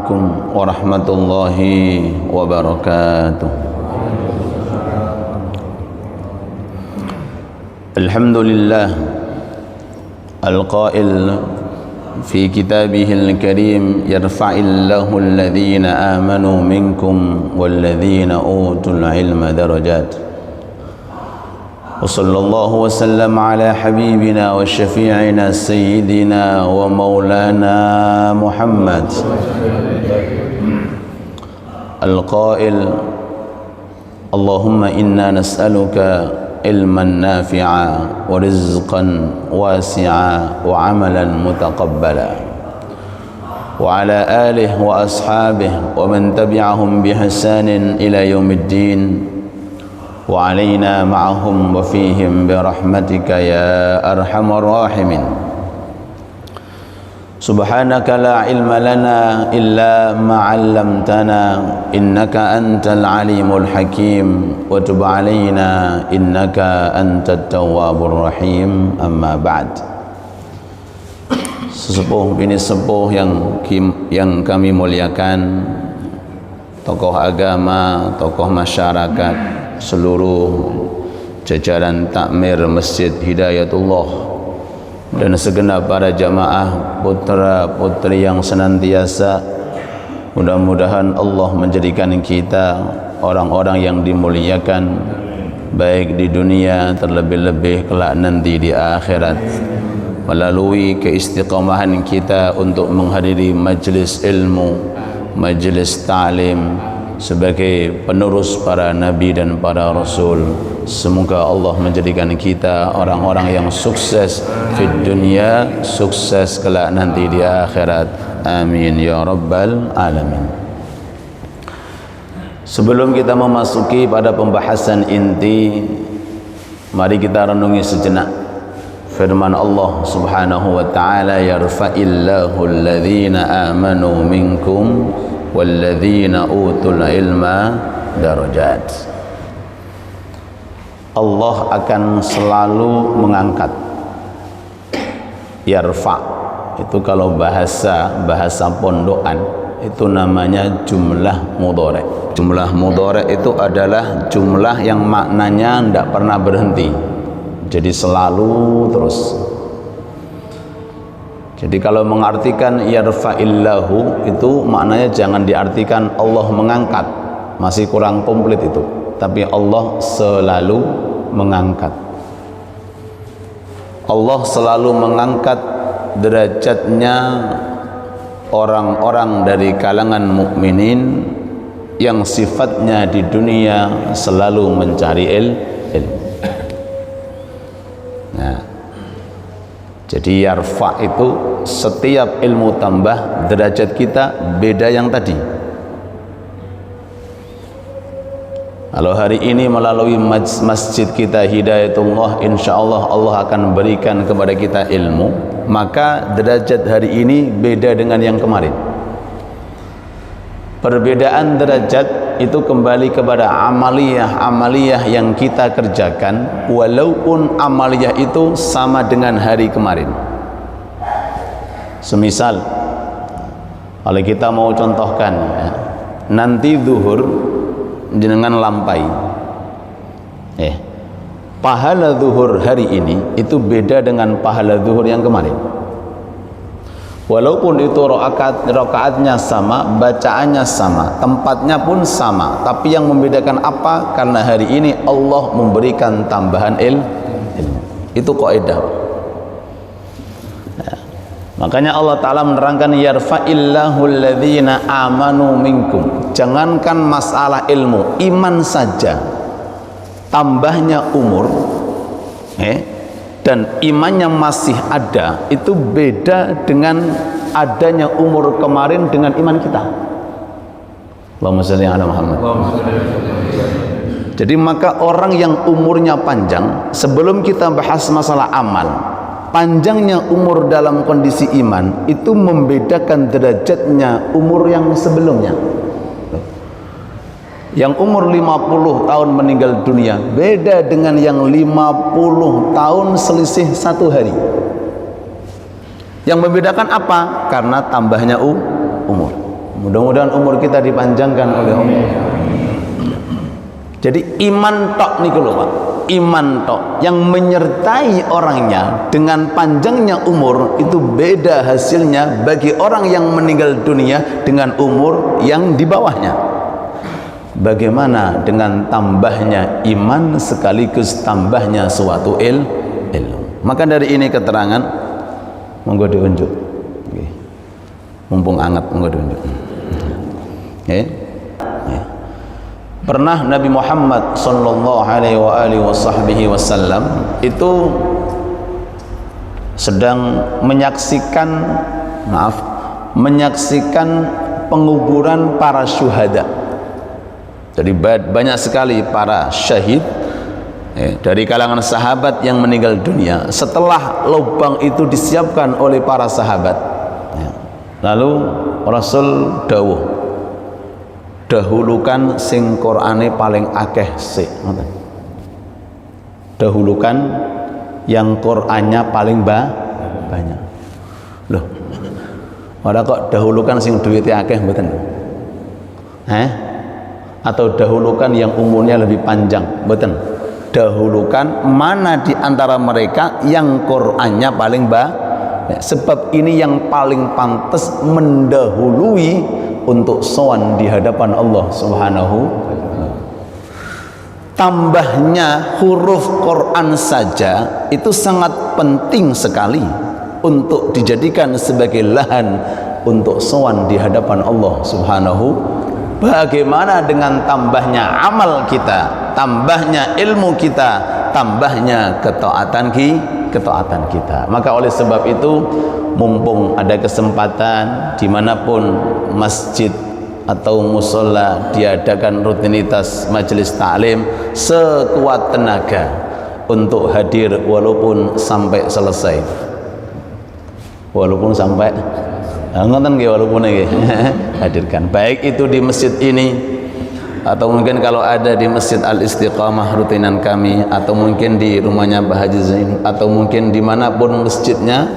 Assalamualaikum warahmatullahi wabarakatuh. Alhamdulillah al-qail fi kitabihil karim yarfa'illahu alladhina amanu minkum walladhina utul ilma darajat. Wa sallallahu wa sallam ala habibina wa syafi'ina sayyidina wa maulana Muhammad al-qail Allahumma inna nas'aluka ilman nafi'a wa rizqan wasi'a wa amalan mutaqabbala wa ala alihi wa ashabihi wa man tabi'ahum bihsanin ila yaumiddin wa alaina ma'ahum wa fihim birahmatika ya arhamar rahimin. Subhanaka la ilma lana illa ma 'allamtana innaka antal alimul hakim wa tub 'alaina innaka antat tawwabur rahim. Amma ba'd. Sesepuh bini sepuh yang kami muliakan, tokoh agama, tokoh masyarakat, seluruh jajaran takmir Masjid Hidayatullah dan segenap para jamaah putra putri yang senantiasa mudah-mudahan Allah menjadikan kita orang-orang yang dimuliakan baik di dunia terlebih-lebih kelak nanti di akhirat melalui keistiqomahan kita untuk menghadiri majlis ilmu, majlis ta'lim sebagai penerus para nabi dan para rasul. Semoga Allah menjadikan kita orang-orang yang sukses di dunia, sukses kelak nanti di akhirat. Amin ya rabbal alamin. Sebelum kita memasuki pada pembahasan inti, mari kita renungi sejenak firman Allah Subhanahu wa taala, yarfa'illahu alladhina amanu minkum walladzina utul ilma darajat. Allah akan selalu mengangkat. Yarfa itu kalau bahasa pondokan itu namanya jumlah mudhari. Jumlah mudhari itu adalah jumlah yang maknanya tidak pernah berhenti, jadi selalu terus. Jadi kalau mengartikan yarfa'illahu itu maknanya jangan diartikan Allah mengangkat, masih kurang komplit itu, tapi Allah selalu mengangkat. Allah selalu mengangkat derajatnya orang-orang dari kalangan mukminin yang sifatnya di dunia selalu mencari ilmu. Nah, jadi yarfa itu setiap ilmu tambah derajat kita beda yang tadi. Kalau hari ini melalui masjid kita Hidayatullah, insya Allah Allah akan berikan kepada kita ilmu, maka derajat hari ini beda dengan yang kemarin. Perbedaan derajat itu kembali kepada amaliyah yang kita kerjakan, walaupun amaliyah itu sama dengan hari kemarin. Semisal kalau kita mau contohkan ya, nanti zuhur jenengan lampai, pahala zuhur hari ini itu beda dengan pahala zuhur yang kemarin. Walaupun itu rakaatnya sama, bacaannya sama, tempatnya pun sama, tapi yang membedakan apa? Karena hari ini Allah memberikan tambahan ilmu. Itu kaidah. Ya. Makanya Allah Ta'ala menerangkan yarfa'illahu alladhina amanu minkum. Jangankan masalah ilmu, iman saja tambahnya umur dan imannya masih ada, itu beda dengan adanya umur kemarin dengan iman kita. Allahumma shalli ala Muhammad. Jadi maka orang yang umurnya panjang, sebelum kita bahas masalah amal, panjangnya umur dalam kondisi iman itu membedakan derajatnya umur yang sebelumnya. Yang umur 50 tahun meninggal dunia beda dengan yang 50 tahun selisih 1 hari. Yang membedakan apa? Karena tambahnya umur. Mudah-mudahan umur kita dipanjangkan oleh Allah. Jadi iman tok niku lho Pak. Iman tok yang menyertai orangnya dengan panjangnya umur itu beda hasilnya bagi orang yang meninggal dunia dengan umur yang di bawahnya. Bagaimana dengan tambahnya iman sekaligus tambahnya suatu ilmu. Maka dari ini keterangan, monggo diunjuk. Okay. Mumpung hangat, monggo diunjuk. Okay. Yeah. Pernah Nabi Muhammad sallallahu alaihi wasallam itu sedang menyaksikan penguburan para syuhada. Jadi banyak sekali para syahid dari kalangan sahabat yang meninggal dunia. Setelah lubang itu disiapkan oleh para sahabat, lalu Rasul dawuh, dahulukan sing Qur'ane paling akeh sik. Dahulukan yang Qur'annya paling banyak. Loh, ora kok dahulukan sing duitnya akeh mboten? Atau dahulukan yang umurnya lebih panjang? Mboten. Dahulukan mana di antara mereka yang Qur'annya paling banyak. Sebab ini yang paling pantas mendahului untuk sowan di hadapan Allah Subhanahu. Tambahnya huruf Quran saja itu sangat penting sekali untuk dijadikan sebagai lahan untuk sowan di hadapan Allah Subhanahu. Bagaimana dengan tambahnya amal kita, tambahnya ilmu kita, tambahnya ketaatan kita. Maka oleh sebab itu, mumpung ada kesempatan dimanapun masjid atau musola diadakan rutinitas majelis taklim, sekuat tenaga untuk hadir walaupun sampai selesai, walaupun sampai ngoten nggih, walaupun nggih hadirkan, baik itu di masjid ini atau mungkin kalau ada di Masjid Al-Istiqamah rutinan kami, atau mungkin di rumahnya Mbah Haji Zain, atau mungkin dimanapun masjidnya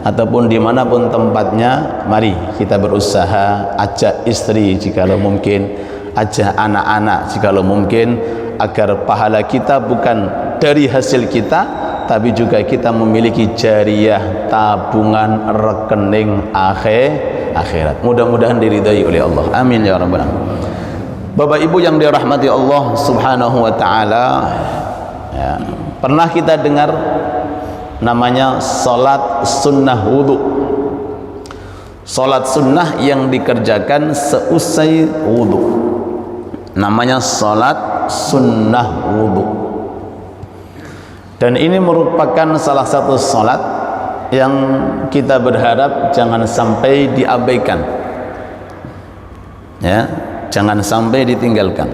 ataupun dimanapun tempatnya. Mari kita berusaha, ajak istri jikalau mungkin, ajak anak-anak jikalau mungkin, agar pahala kita bukan dari hasil kita, tapi juga kita memiliki jariyah, tabungan, rekening akhirat. Mudah-mudahan diridai oleh Allah. Amin ya rabbal alamin. Bapak Ibu yang dirahmati Allah Subhanahu wa taala, ya, pernah kita dengar namanya salat sunnah wudu. Salat sunnah yang dikerjakan seusai wudu namanya salat sunnah wudu. Dan ini merupakan salah satu salat yang kita berharap jangan sampai diabaikan, ya, jangan sampai ditinggalkan.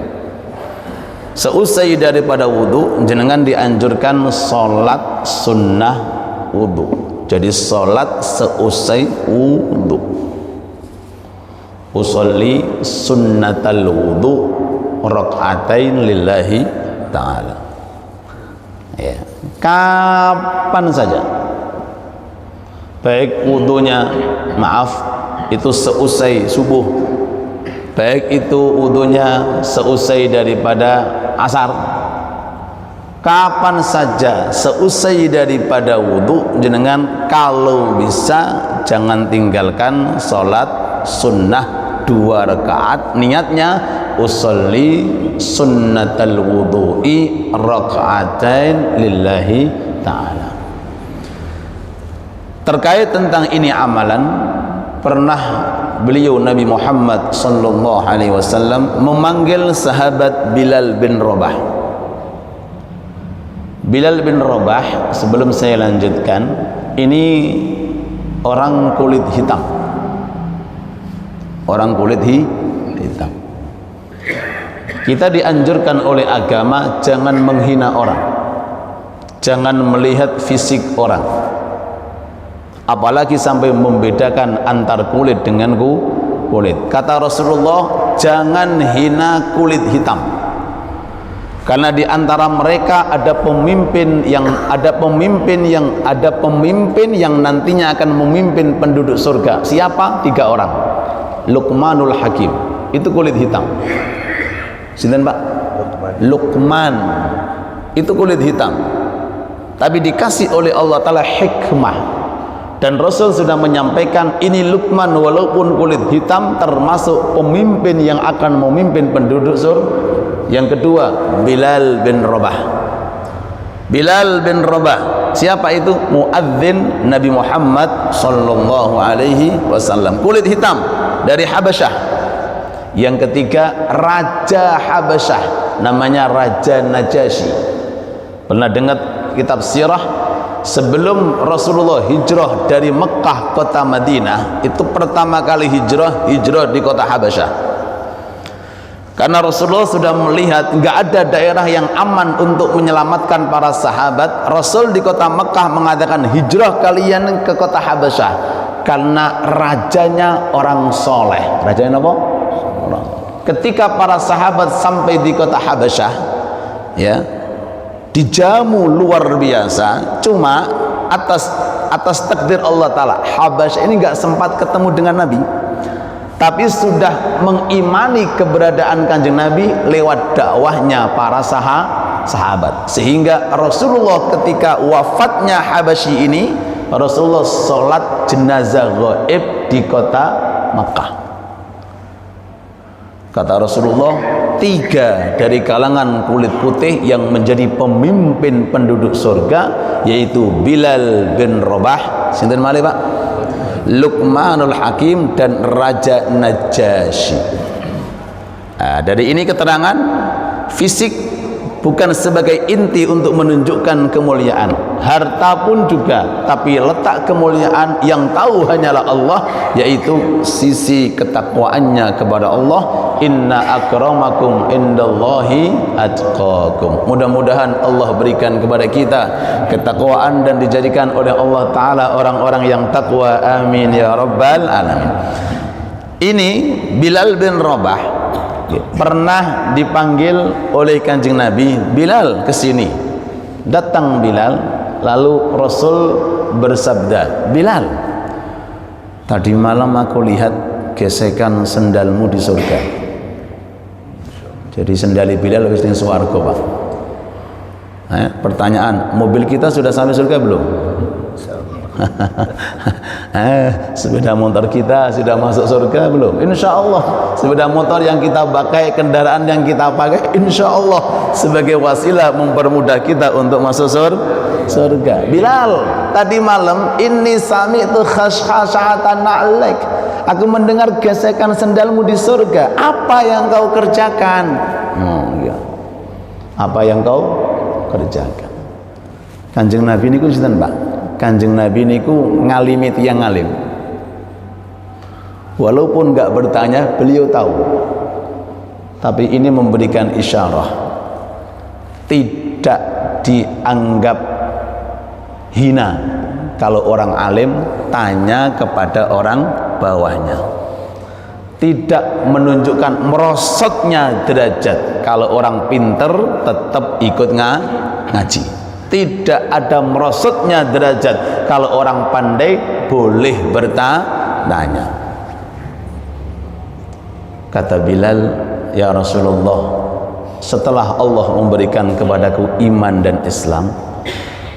Seusai daripada wudu, jenengan dianjurkan salat sunnah wudu. Jadi salat seusai wudu. Usolli sunnatal wudu rakaatain lillahi ta'ala. Ya, kapan saja, baik wudunya itu seusai subuh, baik itu wudunya seusai daripada asar, kapan saja seusai daripada wudu, jenengan kalau bisa jangan tinggalkan sholat sunnah 2 rakaat, niatnya usolli sunnatal wudu'i raka'atain lillahi ta'ala. Terkait tentang ini amalan, pernah beliau Nabi Muhammad sallallahu alaihi wasallam memanggil sahabat Bilal bin Rabah. Bilal bin Rabah, sebelum saya lanjutkan, ini orang kulit hitam. Orang kulit hitam. Kita dianjurkan oleh agama jangan menghina orang, jangan melihat fisik orang, apalagi sampai membedakan antar kulit dengan kulit. Kata Rasulullah, jangan hina kulit hitam, karena di antara mereka ada pemimpin yang nantinya akan memimpin penduduk surga. Siapa? 3 orang. Luqmanul Hakim, itu kulit hitam. Sinten Pak? Luqman, itu kulit hitam, tapi dikasih oleh Allah Ta'ala hikmah, dan Rasul sudah menyampaikan ini Luqman walaupun kulit hitam termasuk pemimpin yang akan memimpin penduduk surga. Yang kedua, Bilal bin Rabah. Bilal bin Rabah, siapa itu? Muadzin Nabi Muhammad sallallahu alaihi wasallam, kulit hitam dari Habasyah. Yang ketiga, Raja Habasyah, namanya Raja Najasyi. Pernah dengar kitab sirah? Sebelum Rasulullah hijrah dari Mekah kota Madinah, itu pertama kali hijrah di kota Habasyah. Karena Rasulullah sudah melihat nggak ada daerah yang aman untuk menyelamatkan para sahabat. Rasul di kota Mekah mengatakan hijrah kalian ke kota Habasyah, karena rajanya orang soleh. Rajanya apa? Ketika para sahabat sampai di kota Habasyah, ya, dijamu luar biasa. Cuma atas takdir Allah Ta'ala, Habasyah ini nggak sempat ketemu dengan Nabi, tapi sudah mengimani keberadaan Kanjeng Nabi lewat dakwahnya para sahabat. Sehingga Rasulullah ketika wafatnya Habasyi ini, Rasulullah sholat jenazah gaib di kota Makkah. Kata Rasulullah, 3 dari kalangan kulit putih yang menjadi pemimpin penduduk surga, yaitu Bilal bin Rabah, sinten malih Pak? Luqmanul Hakim dan Raja Najasyi. Nah, dari ini keterangan fisik bukan sebagai inti untuk menunjukkan kemuliaan, harta pun juga, tapi letak kemuliaan yang tahu hanyalah Allah, yaitu sisi ketakwaannya kepada Allah. Inna akramakum indallahi atqakum. Mudah-mudahan Allah berikan kepada kita ketakwaan dan dijadikan oleh Allah Ta'ala orang-orang yang takwa. Amin ya rabbal alamin. Ini Bilal bin Rabah pernah dipanggil oleh Kanjeng Nabi, Bilal kesini. Datang Bilal, lalu Rasul bersabda, Bilal, tadi malam aku lihat gesekan sendalmu di surga. Jadi sendali Bilal wis ning swarga, Pak. Pertanyaan, mobil kita sudah sampai surga belum? Sepeda motor kita sudah masuk surga belum? Insya Allah. Sepeda motor yang kita pakai, kendaraan yang kita pakai, insya Allah sebagai wasilah mempermudah kita untuk masuk surga. Bilal, tadi malam ini sami'tu khashkhashatan na'laik, aku mendengar gesekan sendalmu di surga. Apa yang kau kerjakan? Ya. Apa yang kau kerjakan? Kanjeng Nabi niku sinten, Pak? Kanjeng Nabi niku ngalimi tiyang ngalim. Walaupun enggak bertanya, beliau tahu. Tapi ini memberikan isyarah, tidak dianggap hina kalau orang alim tanya kepada orang bawahnya. Tidak menunjukkan merosotnya derajat kalau orang pinter tetap ikut ngaji. Tidak ada merosotnya derajat kalau orang pandai boleh bertanya. Kata Bilal, ya Rasulullah, setelah Allah memberikan kepadaku iman dan Islam,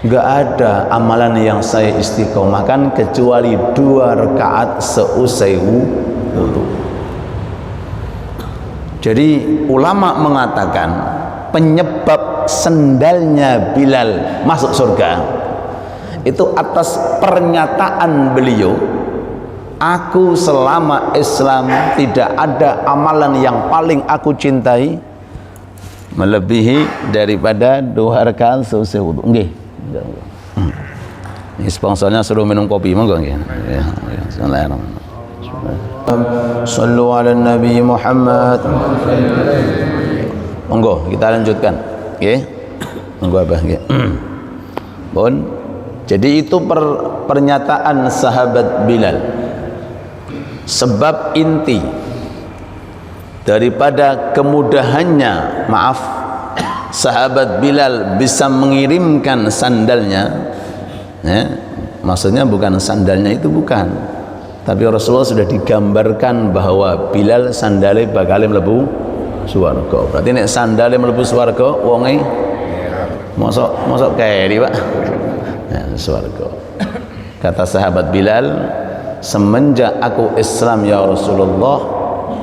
gak ada amalan yang saya istiqomahkan kecuali 2 rakaat seusai wudu. Jadi ulama mengatakan penyebab sendalnya Bilal masuk surga itu atas pernyataan beliau, aku selama Islam tidak ada amalan yang paling aku cintai melebihi daripada 2 rakaat seusai wudu. Nggih. Ini sponsornya suruh minum kopi, monggo nggih. Ya, bismillahirrahmanirrahim. Sallu ala Nabi Muhammad. Monggo kita lanjutkan. Nggih. Monggo Abah nggih. Bon. Jadi itu pernyataan sahabat Bilal. Sebab inti daripada kemudahannya, maaf, sahabat Bilal bisa mengirimkan sandalnya, ya, maksudnya bukan sandalnya itu, bukan, tapi Rasulullah sudah digambarkan bahwa Bilal sandalnya bakal mlebu swarga. Berarti nek sandalnya mlebu swarga, wonge mosok keri, Pak. Ya, swarga. Kata sahabat Bilal, semenjak aku Islam ya Rasulullah,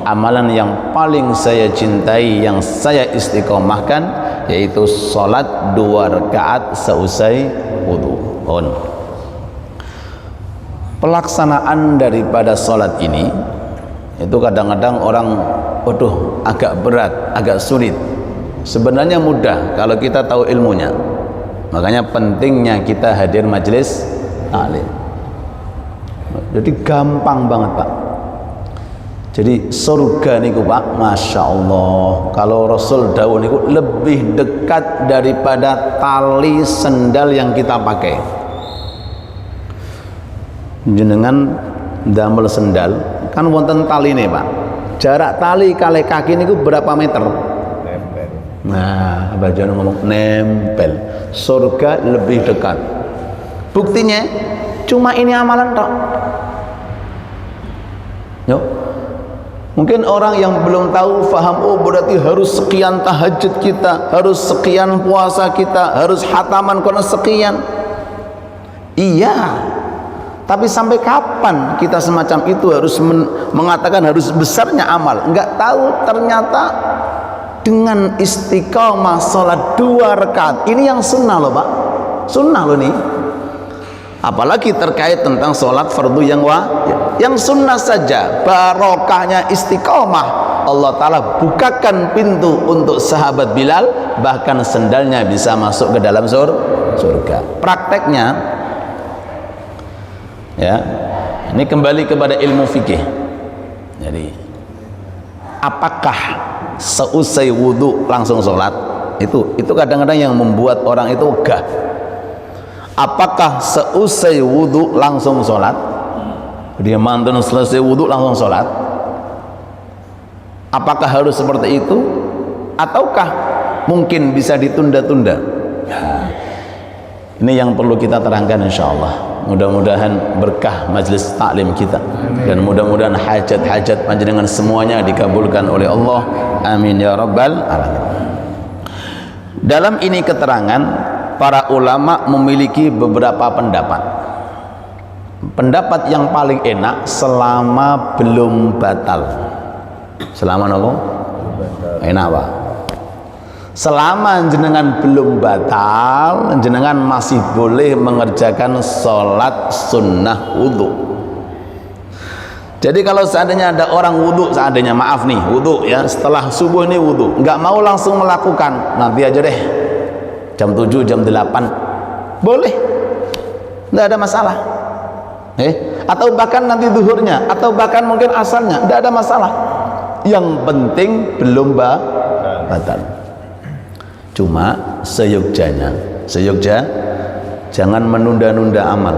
amalan yang paling saya cintai, yang saya istiqomahkan, yaitu sholat 2 rakaat seusai wudu. Pelaksanaan daripada sholat ini itu kadang-kadang orang, waduh, agak berat, agak sulit. Sebenarnya mudah kalau kita tahu ilmunya. Makanya pentingnya kita hadir majelis taklim. Jadi gampang banget, Pak. Jadi surga niku, Pak, Masya Allah, kalau Rasul dawuh niku lebih dekat daripada tali sendal yang kita pakai. Jenengan damel sendal kan wonten tali nih, Pak. Jarak tali kali kaki niku berapa meter? Nempel. Nah, bajane ngomong nempel. Surga lebih dekat. Buktinya cuma ini amalan tok. Yo. Mungkin orang yang belum tahu faham, oh berarti harus sekian tahajud kita, harus sekian puasa kita, harus hataman kono sekian. Iya. Tapi sampai kapan kita semacam itu harus mengatakan harus besarnya amal? Enggak tahu ternyata dengan istiqamah salat 2 rakaat. Ini yang sunnah loh, Pak. Sunnah loh nih. Apalagi terkait tentang sholat fardu yang sunnah saja, barokahnya istiqomah, Allah Ta'ala bukakan pintu untuk sahabat Bilal, bahkan sendalnya bisa masuk ke dalam surga. Prakteknya, ya, ini kembali kepada ilmu fikih. Jadi, apakah seusai wudhu langsung sholat? Itu kadang-kadang yang membuat orang itu ogah. Apakah seusai wudhu langsung sholat? Dia mantun selesai wudhu langsung sholat? Apakah harus seperti itu? Ataukah mungkin bisa ditunda-tunda? Ini yang perlu kita terangkan, insya Allah. Mudah-mudahan berkah majlis taklim kita, dan mudah-mudahan hajat-hajat panjenengan semuanya dikabulkan oleh Allah. Amin ya rabbal alamin. Dalam ini keterangan, para ulama memiliki beberapa pendapat. Pendapat yang paling enak selama belum batal. Selama apa? Enak, Pak. Selama jenengan belum batal, jenengan masih boleh mengerjakan sholat sunnah wudhu. Jadi kalau seandainya ada orang wudhu, seandainya maaf nih wudhu ya, setelah subuh ini wudhu, nggak mau langsung melakukan, nanti aja deh, jam 7, jam 8 boleh, nggak ada masalah. Atau bahkan nanti zuhurnya, atau bahkan mungkin asalnya, nggak ada masalah. Yang penting belum batal. Cuma seyogja jangan menunda-nunda amal.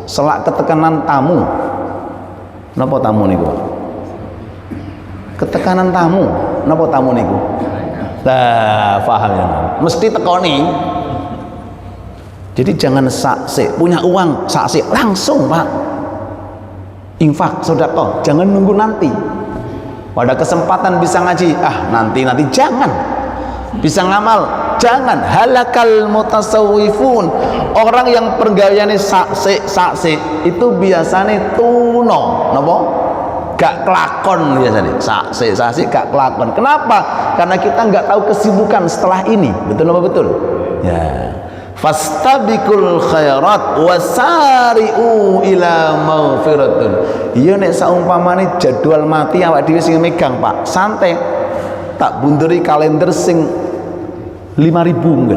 Selak ketekanan tamu. Napa tamu niku? Ketekanan tamu. Napa tamu niku? Lah, paham ya. Mesti tekoni. Jadi jangan saksik, punya uang saksik langsung, Pak. Infak, sedekah, jangan nunggu nanti. Pada kesempatan bisa ngaji, nanti jangan. Bisa ngamal, jangan. Halakal mutasawwifun. Orang yang pergayane saksik itu biasanya tuno, napa? Gak kelakon biasanya. Saksik gak kelakon. Kenapa? Karena kita nggak tahu kesibukan setelah ini. Betul apa betul? Ya. Fastabiqul khairat wasari'u ila maghfiratun. Iya nek saumpamane jadwal mati awak dhewe sing megang, Pak. Santai. Tak bunderi kalender sing 5.000 mungkin.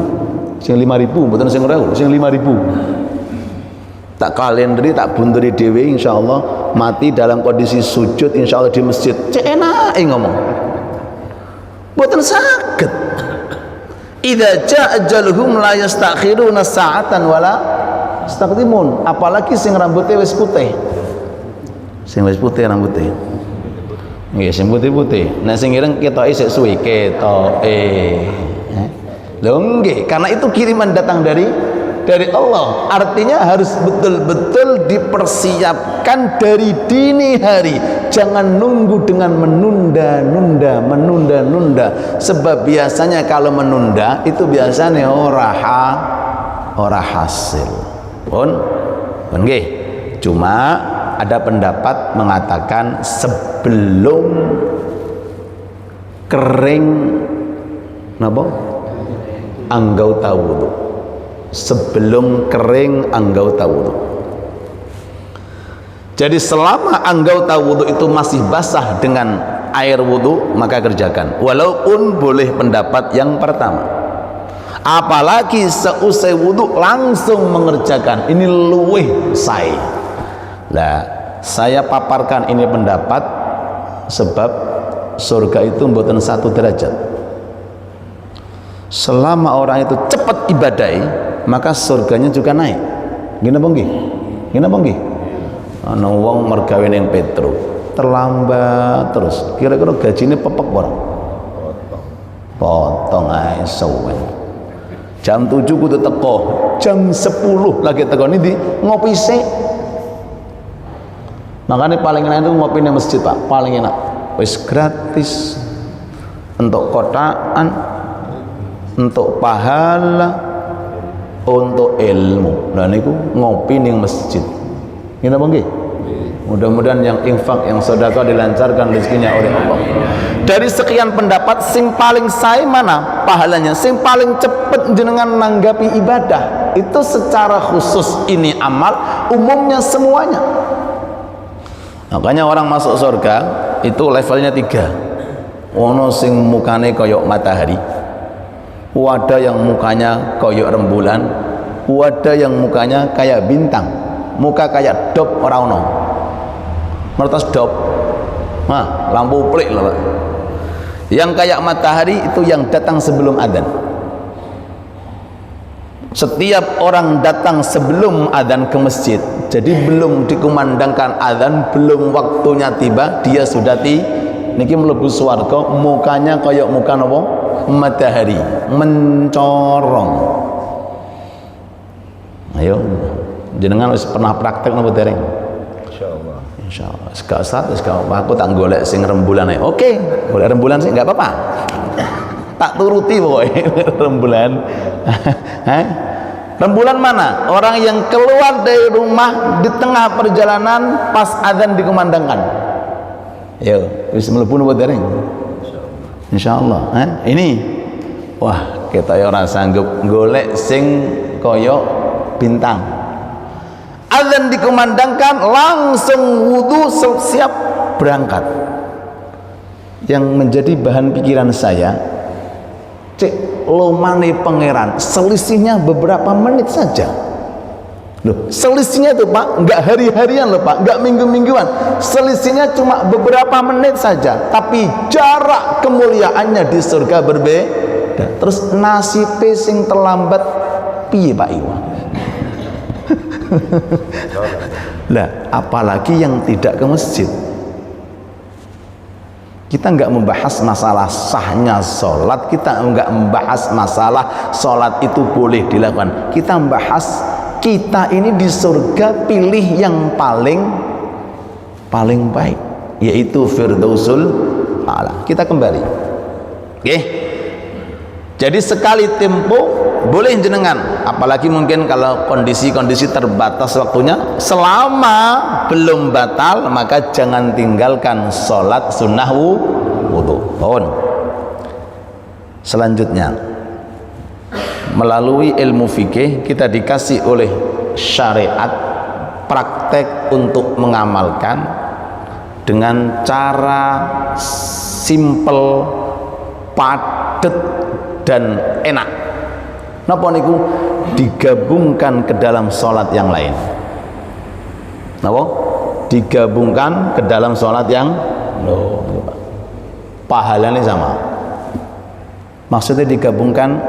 Sing 5.000 mboten sing 1.000, sing 5.000. Tak kalenderi, tak bunderi dhewe insyaallah mati dalam kondisi sujud insyaallah di masjid. Cek enake ngomong. Mboten saged. Idza jaa ajaluhum la yastakhiruna sa'atan wala yastaqdimun. Apalagi sing rambutnya wis putih. Sing wis putih rambutnya. Nggih, sing putih-putih. Nek sing ireng ketoke sik suwe ketoke. Lho nggih, karena itu kiriman datang dari Allah. Artinya harus betul-betul dipersiapkan dari dini hari. Jangan nunggu dengan menunda. Sebab biasanya kalau menunda itu biasanya ora hasil. Pun nggih. Cuma ada pendapat mengatakan sebelum kering napa? Anggota wudu. Sebelum kering anggota wudu. Jadi selama anggota wudu itu masih basah dengan air wudu, maka kerjakan. Walaupun boleh pendapat yang pertama. Apalagi seusai wudu langsung mengerjakan, ini luwih sae. Lah, saya paparkan ini pendapat sebab surga itu mboten 1 derajat. Selama orang itu cepat ibadai, maka surganya juga naik. Gini apa nggih? Gini apa nggih? Ana wong mergawe ning Petro, terlambat terus. Kira-kira gajine pepek ora? Potong ae suwen. Jam 7 kudu teko, jam 10 lagi teko ini ngopi sik. Makanya paling enak itu ngopi di masjid, Pak. Paling enak. Wis gratis. Untuk kotaan, untuk pahala, untuk ilmu. Nah niku ngopi di masjid. Gini apa nggih? Mudah-mudahan yang infak, yang sedekah dilancarkan rezekinya oleh Allah. Dari sekian pendapat, sing paling sae mana pahalanya? Sing paling cepet jenengan nanggapi ibadah. Itu secara khusus ini amal, umumnya semuanya. Makanya orang masuk surga itu levelnya 3. Ono sing mukane koyok matahari, ada yang mukanya koyok rembulan, ada yang mukanya kayak bintang, muka kayak dop ora ono. Mertas dop, nah lampu pelik lah. Yang kayak matahari itu yang datang sebelum adzan. Setiap orang datang sebelum adzan ke masjid, jadi belum dikumandangkan adzan, belum waktunya tiba, dia sudah niki mlebu swarga, mukanya kayak muka napa? Matahari, mencorong. Ayo, jenengan wis pernah praktek napa dereng? Insyaallah. Insyaallah. Sekarang aku tak golek sing rembulan ae. Oke, golek rembulan sih enggak apa-apa. Tak turuti pokoknya rembulan. Rembulan mana? Orang yang keluar dari rumah di tengah perjalanan pas adzan dikumandangkan. Yo, wis mlebu napa dereng? Insyaallah. Ini wah, kita ya ora sanggup golek sing kaya bintang. Adzan dikumandangkan langsung wudu siap berangkat. Yang menjadi bahan pikiran saya, cek lomane pangeran, selisihnya beberapa menit saja. Loh, selisihnya itu Pak, enggak hari-harian loh Pak, enggak minggu-mingguan. Selisihnya cuma beberapa menit saja, tapi jarak kemuliaannya di surga berbeda. Terus nasibe sing terlambat piye Pak Iwan? Lah, apalagi yang tidak ke masjid. Kita enggak membahas masalah sahnya sholat, kita enggak membahas masalah sholat itu boleh dilakukan. Kita membahas kita ini di surga pilih yang paling baik, yaitu Firdausul A'la. Kita kembali. Oke. Jadi sekali tempo boleh jenengan, apalagi mungkin kalau kondisi-kondisi terbatas waktunya, selama belum batal maka jangan tinggalkan sholat sunnah wudu. Selanjutnya, melalui ilmu fikih kita dikasih oleh syariat praktek untuk mengamalkan dengan cara simple, padat dan enak. Napa niku digabungkan ke dalam sholat yang lain. Napa? Digabungkan ke dalam sholat yang pahalanya sama. Maksudnya digabungkan,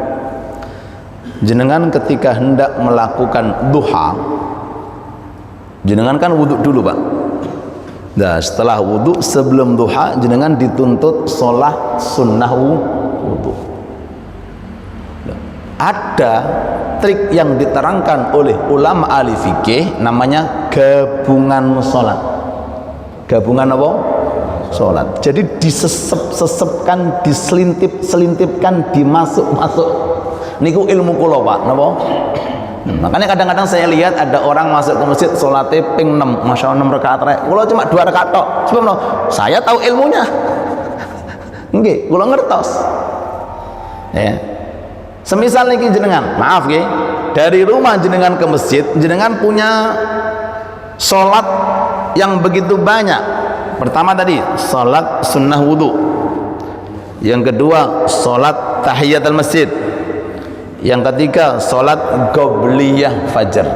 jenengan ketika hendak melakukan duha, jenengan kan wudhu dulu Pak. Nah, setelah wudu sebelum duha jenengan dituntut sholat sunnah wudu. Ada trik yang diterangkan oleh ulama ahli fikih namanya gabungan sholat. Gabungan apa? Sholat. Jadi disesep-sesepkan, diselintip-selintipkan, dimasuk-masuk. Niku ilmu kula Pak, napa? Makanya kadang-kadang saya lihat ada orang masuk ke masjid sholatnya ping 6, masya Allah 6 rakaat rek. Kula cuma 2 rakaat tok. Sebab no, saya tahu ilmunya. Nggih, kula ngertos. Ya. Semisal niki jenengan, maaf nggih, dari rumah jenengan ke masjid, jenengan punya sholat yang begitu banyak. Pertama tadi sholat sunnah wudu. Yang kedua sholat tahiyatul masjid. Yang ketiga sholat qobliyah fajar.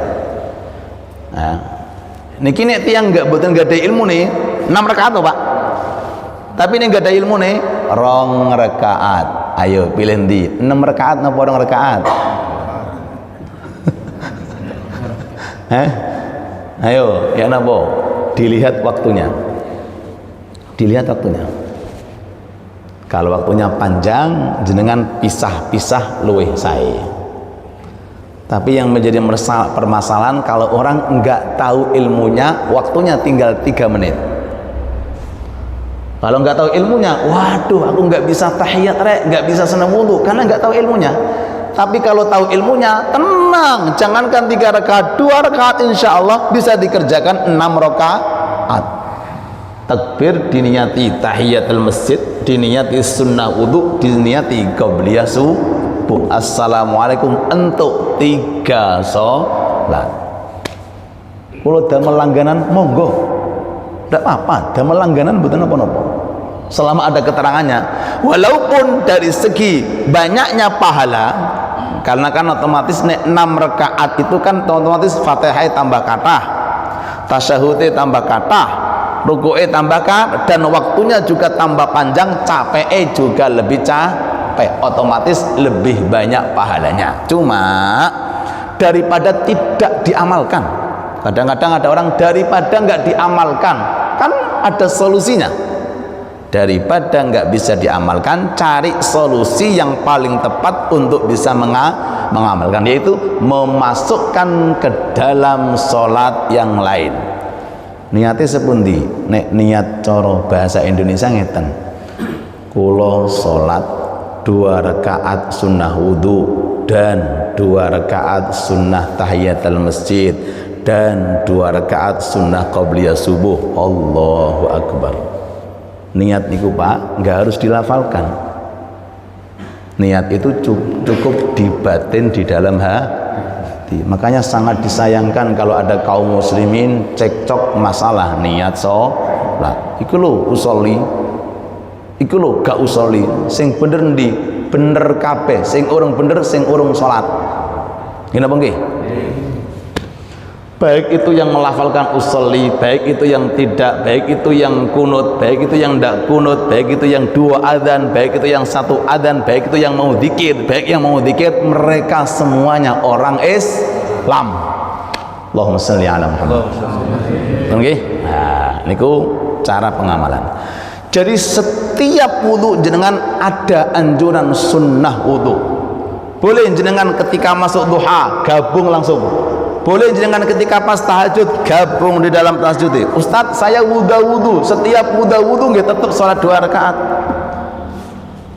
Nah, niki nek tiyang mboten ada ilmu nih 6 rakaat toh Pak. Tapi nek ada ilmu nih 2 rakaat. Ayo pilih ndi? 6 rakaat napa 2 rakaat? Ayo, ya napa? Dilihat waktunya. Dilihat waktunya. Kalau waktunya panjang, jenengan pisah-pisah luwih sae. Tapi yang menjadi permasalahan kalau orang enggak tahu ilmunya, waktunya tinggal 3 menit. Kalau enggak tahu ilmunya, waduh, aku enggak bisa tahiyat rek, enggak bisa sunah wudu karena enggak tahu ilmunya. Tapi kalau tahu ilmunya, tenang, jangankan 3 rakaat, 2 rakaat insya Allah bisa dikerjakan 6 rakaat. Takbir diniati tahiyatul masjid, diniati sunnah wudu, diniati qabliyah subuh. Assalamualaikum untuk 3 sholat. Kalau damel langganan monggo, tidak apa-apa. Damel langganan bukan apa-apa selama ada keterangannya. Walaupun dari segi banyaknya pahala, karena kan otomatis 6 rakaat itu kan otomatis Fatihah tambah kathah, tasyahud tambah kathah, ruku'e tambah kathah, dan waktunya juga tambah panjang, capeknya juga lebih capek, otomatis lebih banyak pahalanya. Cuma daripada tidak diamalkan, kadang-kadang ada orang daripada nggak diamalkan, kan ada solusinya. Daripada nggak bisa diamalkan, cari solusi yang paling tepat untuk bisa mengamalkan, yaitu memasukkan ke dalam sholat yang lain. Niatnya sepundi? Nek niat coro bahasa Indonesia ngeten, kulo sholat 2 rakaat sunnah wudu dan 2 rakaat sunnah tahiyatul masjid dan 2 rakaat sunnah qabliyah subuh. Allahu Akbar. Niat niku Pak nggak harus dilafalkan. Niat itu cukup dibatin di dalam hati. Makanya sangat disayangkan kalau ada kaum muslimin cekcok masalah niat sholat. Iku lho usolli, iku lho gak usolli. Sing bener ndi? Bener kabeh. Sing urung bener, sing urung sholat. Gini apa nggih? Baik itu yang melafalkan usolli, baik itu yang tidak, baik itu yang kunut, baik itu yang tidak kunut, baik itu yang 2 adzan, baik itu yang 1 adzan, baik itu yang mau dzikir, baik yang mau dzikir, mereka semuanya orang Islam. Allahumma shalli ala Muhammad. Oke? Nah, niku cara pengamalan. Jadi setiap wudu jenengan ada anjuran sunnah wudu. Boleh jenengan ketika masuk duha gabung langsung. Boleh jenengan ketika pas tahajud gabung di dalam tahajud. Ustadz, saya wudu, setiap wudu nggih tetap sholat 2 rakaat.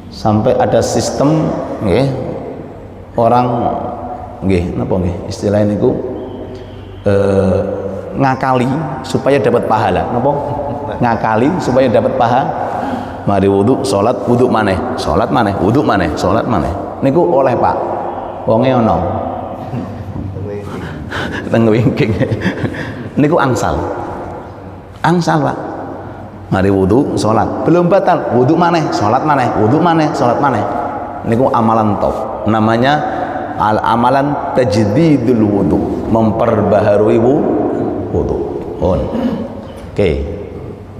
Sampai ada sistem nggih orang nggih napa nggih istilah niku ngakali supaya dapat pahala. Napa? Ngakali supaya dapat pahala. Mari wudu, sholat, wudu maneh, sholat maneh, wudu maneh, sholat maneh. Niku oleh Pak. Wonge ono. Tengwingking niku angsal Pak. Mari wudu sholat belum batal, wudu maneh sholat maneh, wudu maneh sholat maneh. Niku amalan top, namanya amalan tajdidul wudu, memperbaharui wudu. Oke.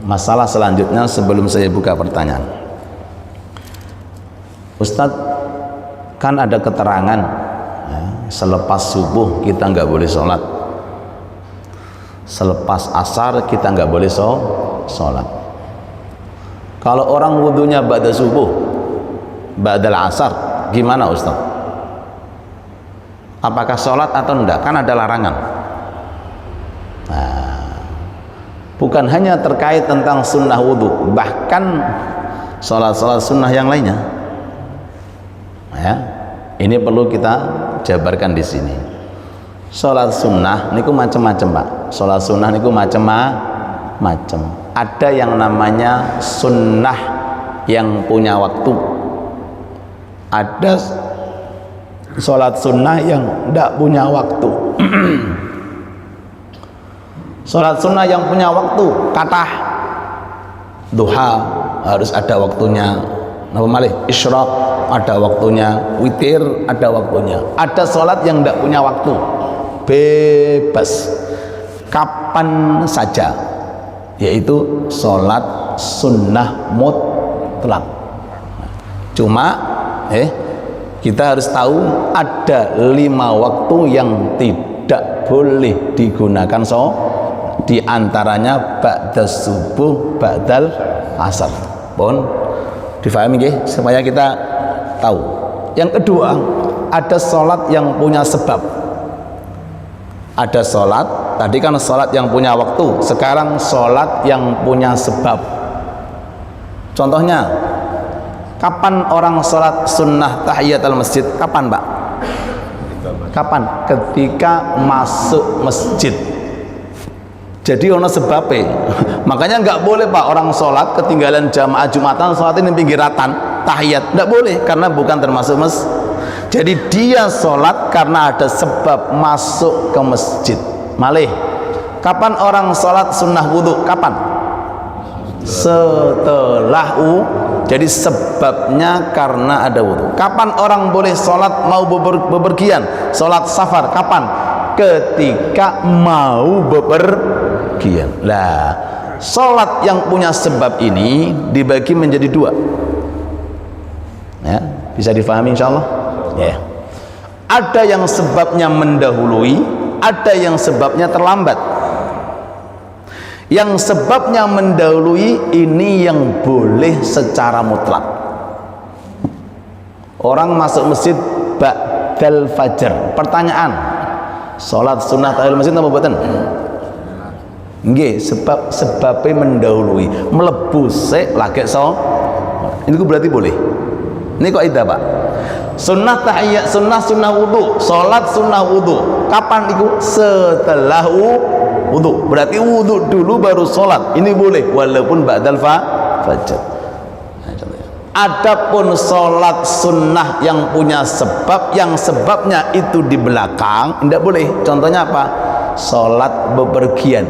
Masalah selanjutnya sebelum saya buka pertanyaan, Ustadz, kan ada keterangan selepas subuh kita nggak boleh sholat, selepas asar kita nggak boleh sholat, sholat. Kalau orang wudunya ba'da subuh, ba'dal asar, gimana Ustaz? Apakah sholat atau enggak? Kan ada larangan. Nah, bukan hanya terkait tentang sunnah wudu, bahkan sholat-sholat sunnah yang lainnya. Ya, ini perlu kita jabarkan di sini. Sholat sunnah niku macam-macam Pak. Sholat sunnah niku macam-macam. Ada yang namanya sunnah yang punya waktu. Ada sholat sunnah yang tidak punya waktu. Sholat sunnah yang punya waktu, kathah. Duha harus ada waktunya. Napa malih? Isyraq ada waktunya, witir ada waktunya. Ada sholat yang tidak punya waktu, bebas kapan saja, yaitu sholat sunnah mutlak. Cuma kita harus tahu ada 5 waktu yang tidak boleh digunakan di antaranya ba'da subuh, ba'dal asar. Pun difahami nggih supaya kita tahu. Yang kedua, ada sholat yang punya sebab. Ada sholat, tadi kan sholat yang punya waktu, sekarang sholat yang punya sebab. Contohnya, kapan orang sholat sunnah tahiyatul masjid? Kapan Pak? Kapan? Ketika masuk masjid. Jadi ono sebabnya. Makanya nggak boleh Pak orang sholat ketinggalan jamaah Jumatan, sholat ini pinggiratan tahiyat, nggak boleh karena bukan termasuk Jadi dia sholat karena ada sebab masuk ke masjid. Malih, kapan orang sholat sunnah wudhu? Kapan? Setelah jadi sebabnya karena ada wudhu. Kapan orang boleh sholat mau bepergian? Sholat safar kapan? Ketika mau bepergian. Lah, sholat yang punya sebab ini dibagi menjadi 2. Ya, bisa difahami insyaallah. Ya. Ada yang sebabnya mendahului, ada yang sebabnya terlambat. Yang sebabnya mendahului ini yang boleh secara mutlak. Orang masuk masjid ba'dal fajar. Pertanyaan, sholat sunnah tahiyatul masjid apa mboten? Nggih, sebabnya mendahului, mlebu sik lagi ini berarti boleh. Ini kok ida Pak? Sunnah tahiyat, sunnah wudu, sholat sunnah wudu. Kapan itu? Setelah wudu. Berarti wudu dulu baru sholat. Ini boleh walaupun ba'dal fajar. Adapun sholat sunnah yang punya sebab, yang sebabnya itu di belakang, tidak boleh. Contohnya apa? Sholat bepergian.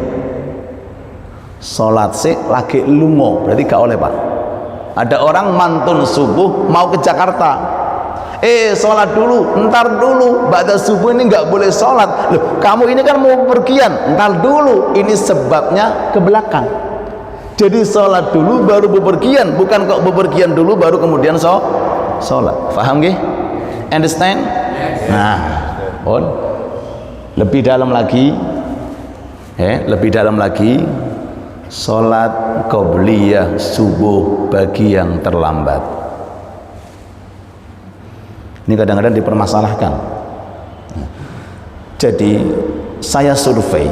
Sholat sih lagi lungo, berarti gak oleh Pak. Ada orang mantun subuh mau ke Jakarta. Sholat dulu, ntar dulu, ba'da subuh ini nggak boleh sholat. Loh, kamu ini kan mau bepergian, ntar dulu, ini sebabnya ke belakang. Jadi sholat dulu baru bepergian, bukan kok bepergian dulu baru kemudian sholat. Faham nggih? Understand? Nah, lebih dalam lagi, lebih dalam lagi, sholat qobliyah subuh bagi yang terlambat. Ini kadang-kadang dipermasalahkan. Jadi saya survei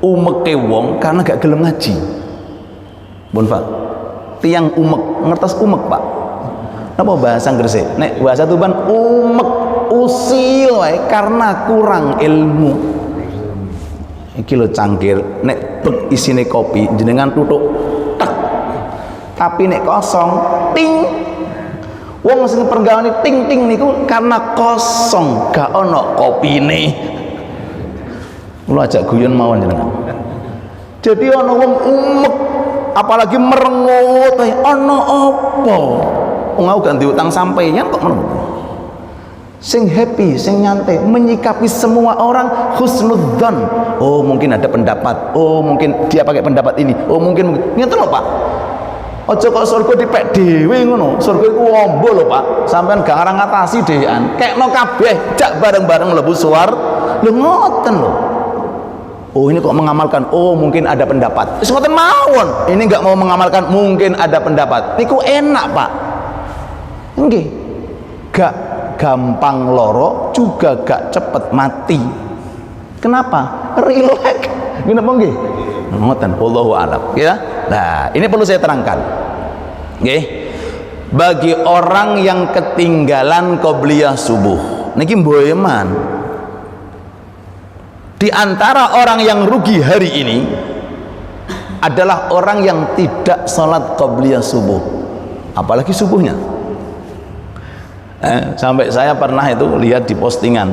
umeke wong karena gak gelem ngaji. Bon Pak, tiang umek, ngertos umek Pak? Napa bahasa Inggris? Nek bahasa Tuban umek, usil wae karena kurang ilmu. Iki lho cangkir, nek bek isine kopi jenengan tutuk tek. Tapi nek kosong ting. Wong sing pergawane ting-ting niku karena kosong, gak ono kopine. Kula ajak guyon mawon jenengan. Jadi ono wong umek, apalagi merengut, ono apa? Wong aku gak diutang sampeyan kok merengut. Sing happy, sing nyantai, menyikapi semua orang husnudzon. Oh, mungkin ada pendapat. Oh, mungkin dia pakai pendapat ini. Oh, mungkin ngeten lho Pak. Aja kok surga dipek dhewe ngono. Surga iku wombo lho Pak. Sampeyan gak ngarang ngatasi dhewean. Kekno kabeh jak bareng-bareng mlebu suwar. Lho ngoten lho. Oh ini kok mengamalkan, oh mungkin ada pendapat. Semoten mawon, ini nggak mau mengamalkan, mungkin ada pendapat. Niku enak pak, nggih, gak gampang loro, juga gak cepet mati. Kenapa? Relax, kenapa nggih? Ngoten, wallahu a'lam. Ya, nah ini perlu saya terangkan, nggih. Bagi orang yang ketinggalan qobliyah subuh, niki mboyeman. Di antara orang yang rugi hari ini adalah orang yang tidak sholat qobliyah subuh, apalagi subuhnya. Sampai saya pernah itu lihat di postingan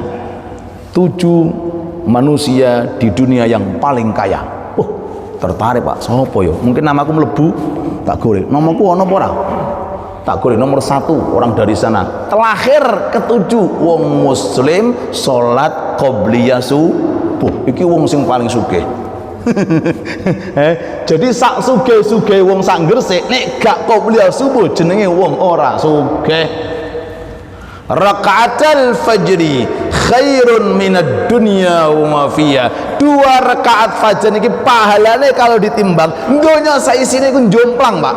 7 manusia di dunia yang paling kaya. Tertarik pak, sopo yo? Mungkin namaku melebu, tak golek. Namaku ono apa ora? Tak golek nomor 1 orang dari sana. Terakhir ke-7 wong muslim sholat qobliyah subuh. Iki wong sing paling sugih. Jadi sak sugih-sugih wong sak Gresik nek gak qobliyah subuh jenenge wong ora sugih. Rakaatul fajri khairun minad dunya wa ma fiha. 2 rakaat fajar niki pahalane kalau ditimbang donya saisine ku jomplang, Pak.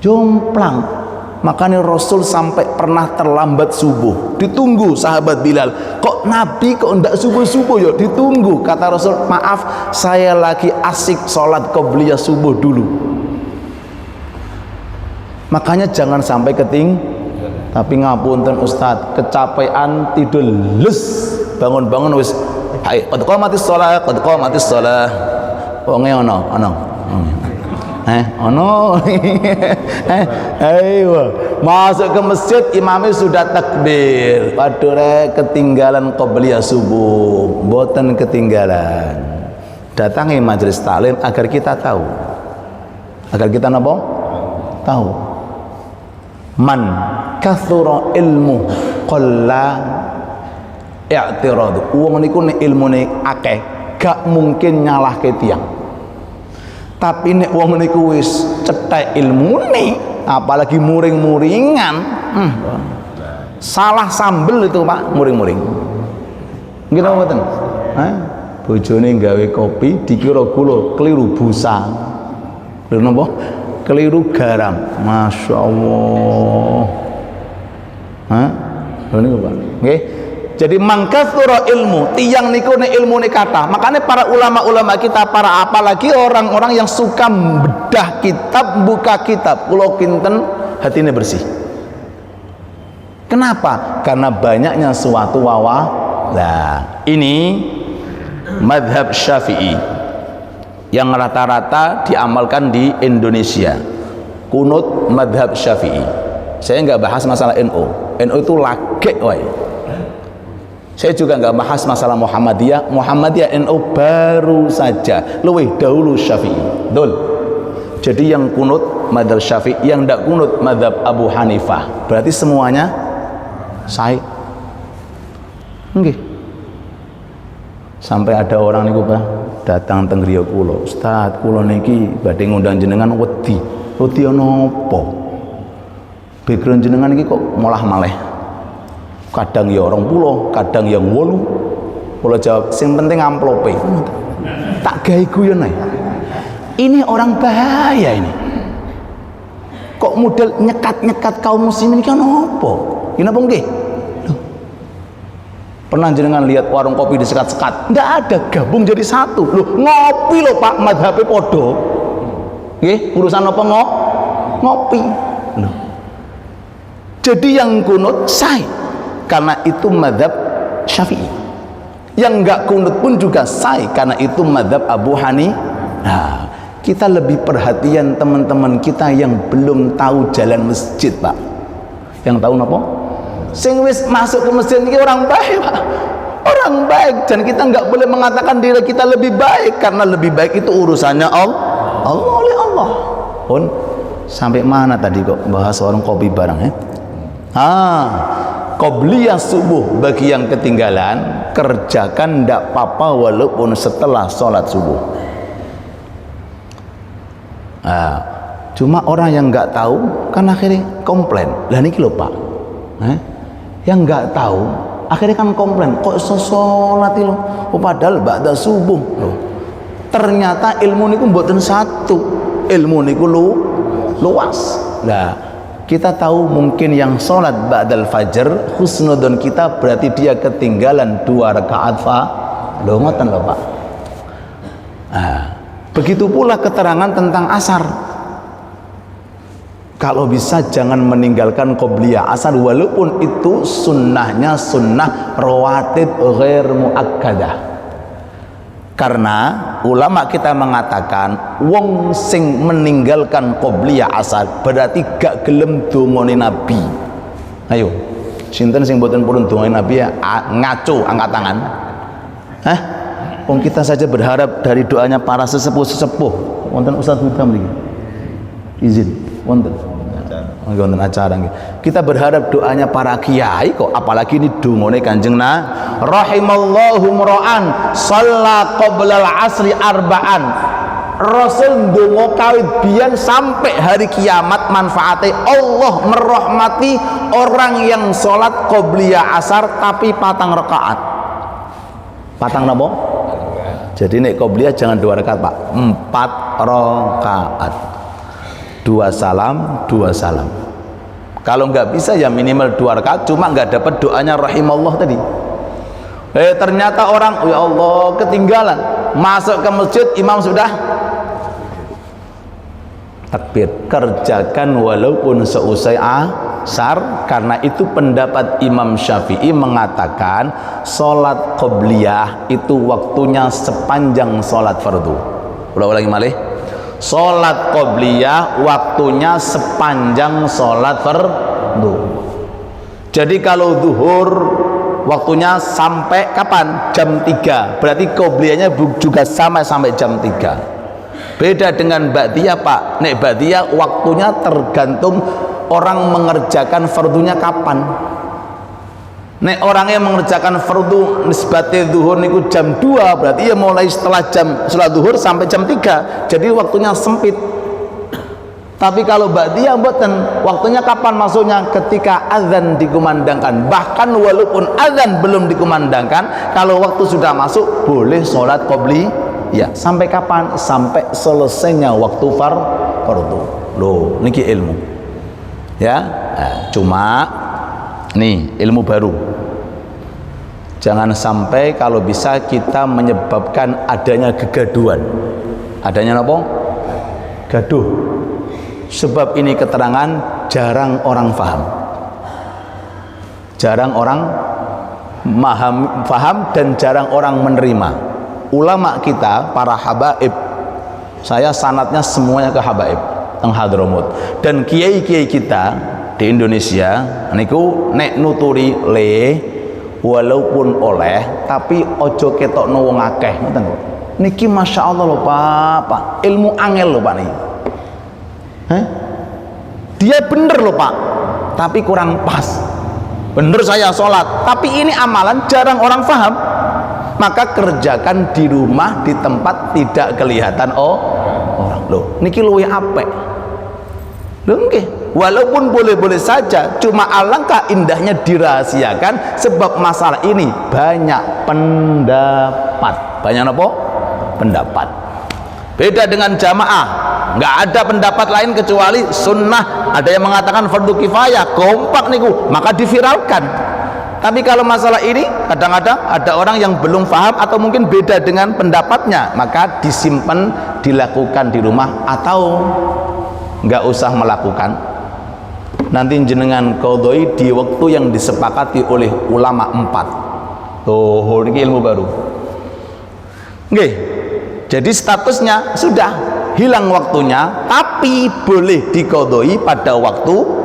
Jomplang. Makanya Rasul sampai pernah terlambat subuh, ditunggu sahabat Bilal. Kok Nabi kok ndak subuh-subuh ya? Ditunggu. Kata Rasul, maaf saya lagi asik sholat qobliyah subuh dulu. Makanya jangan sampai tapi ngapunten Ustadz, kecapean tidur les, bangun-bangun wis hai qad qamatis shalah wonge ono ayo masuk ke masjid imamnya sudah takbir, waduh ketinggalan qobliyah subuh. Boten ketinggalan, datangi majelis taklim agar kita tahu, agar kita napa tahu. Man kathura ilmu qalla i'tirad. Wong niku nek ilmune akeh gak mungkin nyalahke tiyang. Tapi nek wong niku wis cethek ilmune, apalagi muring-muringan, salah sambel itu Pak, muring-muring. Nggih napa mboten? Bojone gawe kopi dikira gula, keliru busa. Keliru napa? Keliru garam. Masya Allah. Niku Pak. Nggih. Jadi mangkatsura ilmu, tiang niku ne ilmu ne kata. Makanya para ulama-ulama kita, para apalagi orang-orang yang suka bedah kitab, buka kitab, kula kinten hatine bersih. Kenapa? Karena banyaknya suatu wawah. Nah, ini madhab Syafi'i yang rata-rata diamalkan di Indonesia. Kunut madhab Syafi'i. Saya nggak bahas masalah NU. NU itu lagek wae. Saya juga nggak bahas masalah Muhammadiyah. Muhammadiyah NU baru saja, lebih dahulu Syafi'i. Dul. Jadi yang kunut madhab Syafi'i, yang tidak kunut madhab Abu Hanifah. Berarti semuanya sahih. Nggih. Sampai ada orang niku Pak datang teng griya kula, Ustaz, kula niki badhe ngundang jenengan wedi. Wedi ana apa? Background jenengan iki kok malah maleh. Kadang ya 20, kadang yang 8. Kula jawab, sing penting amplope. Tak gawe guyon ae. Ini orang bahaya ini. Kok model nyekat-nyekat kaum muslimin iki ana apa? Iki napa nggih? Pernah jenengan lihat warung kopi disekat-sekat? Nggak ada, gabung jadi satu. Loh, ngopi loh Pak, madhabe podo. Nggih, urusan apa ngopi. Loh. Jadi yang kunut sahih. Karena itu madhab Syafi'i. Yang enggak kunut pun juga sahih, karena itu madhab Abu Hanifah. Nah, kita lebih perhatian teman-teman kita yang belum tahu jalan masjid Pak. Yang tahu apa? Sing wis masuk ke masjid ini orang baik Pak. Orang baik, dan kita enggak boleh mengatakan diri kita lebih baik, karena lebih baik itu urusannya Allah oleh Allah. Pun sampai mana tadi kok bahas warung kopi bareng ya? Qobliyah subuh bagi yang ketinggalan, kerjakan ndak apa-apa walaupun setelah sholat subuh. Cuma orang yang nggak tahu kan akhirnya komplain. Lah niki lho Pak, yang nggak tahu Akhirnya kan komplain, kok iso salat lho, padahal ba'da subuh lho. Ternyata ilmu niku mboten satu, ilmu niku luas. Nah, kita tahu mungkin yang sholat ba'dal fajr husnudon kita berarti dia ketinggalan 2 rakaat lho ngoten lho Pak. Nah, begitu pula keterangan tentang asar. Kalau bisa jangan meninggalkan qobliyah asar walaupun itu sunnahnya sunnah rawatib ghair muakkadah. Karena ulama kita mengatakan wong sing meninggalkan qobliyah asar berarti gak gelem dongane Nabi. Ayo, sinten sing mboten purun dongane Nabi ya ngaco angkat tangan. Hah? Wong kita saja berharap dari doanya para sesepuh-sesepuh. Wonten Ustaz Huda mriki. Izin, wonten. Wonten acara nggih. Kita berharap doanya para kiai kok apalagi ini dongane Kanjeng rahimallahu mura'an shalla qoblal asri arba'an. Rasul ndonga kawit biyen sampai hari kiamat manfaatnya Allah merahmati orang yang sholat qobliyah asar tapi 4 rakaat. 4 napa? Jadi nek qobliyah jangan 2 rakaat Pak, 4 rakaat. 2 salam, 2 salam. Kalau nggak bisa ya minimal 2 rakaat, cuma nggak dapat doanya rahimallah tadi. Ternyata orang, ya Allah, ketinggalan. Masuk ke masjid, imam sudah takbir. Kerjakan walaupun seusai asar, karena itu pendapat Imam Syafi'i mengatakan sholat qobliyah itu waktunya sepanjang sholat fardu. Ulangi malih. Sholat qobliyah waktunya sepanjang sholat fardu. Jadi kalau zuhur waktunya sampai kapan? Jam 3. Berarti qobliyahnya juga sampai jam 3. Beda dengan ba'diyah Pak. Nek ba'diyah waktunya tergantung orang mengerjakan fardunya kapan. Nek orangnya mengerjakan fardu nisbate zuhur niku jam 2, berarti ya mulai setelah jam salat zuhur sampai jam 3. Jadi waktunya sempit. Tapi kalau ba'diyah mboten, waktunya kapan masuknya? Ketika azan dikumandangkan. Bahkan walaupun azan belum dikumandangkan, kalau waktu sudah masuk boleh sholat qobli. Ya, sampai kapan? Sampai selesainya waktu fardu. Loh, niki ilmu. Ya, cuma nih ilmu baru. Jangan sampai kalau bisa kita menyebabkan adanya kegaduhan. Adanya apa? Gaduh. Sebab ini keterangan jarang orang paham. Jarang orang paham dan jarang orang menerima. Ulama kita, para habaib, saya sanatnya semuanya ke habaib teng Hadramut. Dan kiai-kiai kita di Indonesia niku nek nuturi walaupun oleh tapi ojo ketokno wong akeh ngoten kok. Niki Masya Allah lho Pak, ilmu angel lho Pak nih. Dia bener loh Pak, tapi kurang pas. Bener saya sholat, tapi ini amalan jarang orang paham. Maka kerjakan di rumah, di tempat tidak kelihatan orang. Loh, niki luwih apik. Loh nggih, walaupun boleh-boleh saja, cuma alangkah indahnya dirahasiakan sebab masalah ini banyak pendapat. Banyak apa? Pendapat. Beda dengan jamaah, nggak ada pendapat lain kecuali sunnah. Ada yang mengatakan fardu kifayah, kompak niku, maka diviralkan. Tapi kalau masalah ini kadang-kadang ada orang yang belum paham atau mungkin beda dengan pendapatnya, maka disimpan, dilakukan di rumah atau nggak usah melakukan. Nanti jenengan qodoi di waktu yang disepakati oleh ulama 4. Tuh, ini ilmu baru. Nggih. Jadi statusnya sudah hilang waktunya, tapi boleh diqodoi pada waktu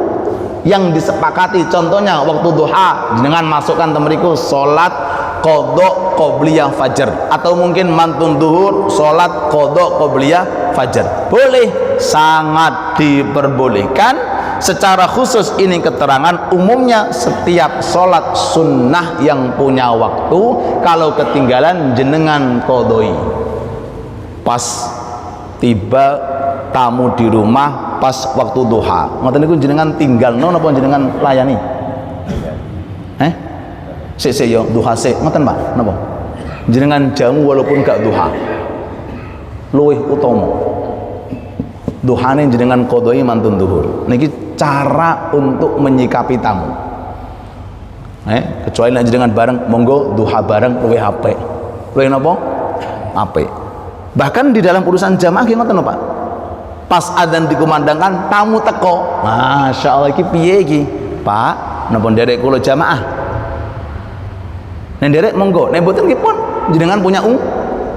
yang disepakati. Contohnya waktu duha dengan masukkan temeriku sholat qodok qobliyah fajar, atau mungkin mantun duhur sholat qodok qobliyah fajar, boleh, sangat diperbolehkan. Secara khusus ini keterangan umumnya setiap sholat sunnah yang punya waktu, kalau ketinggalan jenengan qodoi. Pas tiba tamu di rumah pas waktu duha, ngoten niku jenengan tinggal napa jenengan layani? Sik yo duha sik, ngoten Pak. Napa? Jenengan jamu walaupun gak duha. Luwih utama. Duhane jenengan qodhoi mantun zuhur. Niki cara untuk menyikapi tamu. Kecuali nek jenengan bareng, monggo duha bareng luwih apik. Luwih napa? Apik. Bahkan di dalam urusan jamaah nggih ngoten Pak. Pas adzan dikumandangkan, tamu teko. Masya Allah iki piye iki? Pak, napa nderek kula jamaah? Nek nderek monggo, nek mboten nggih pun jenengan punya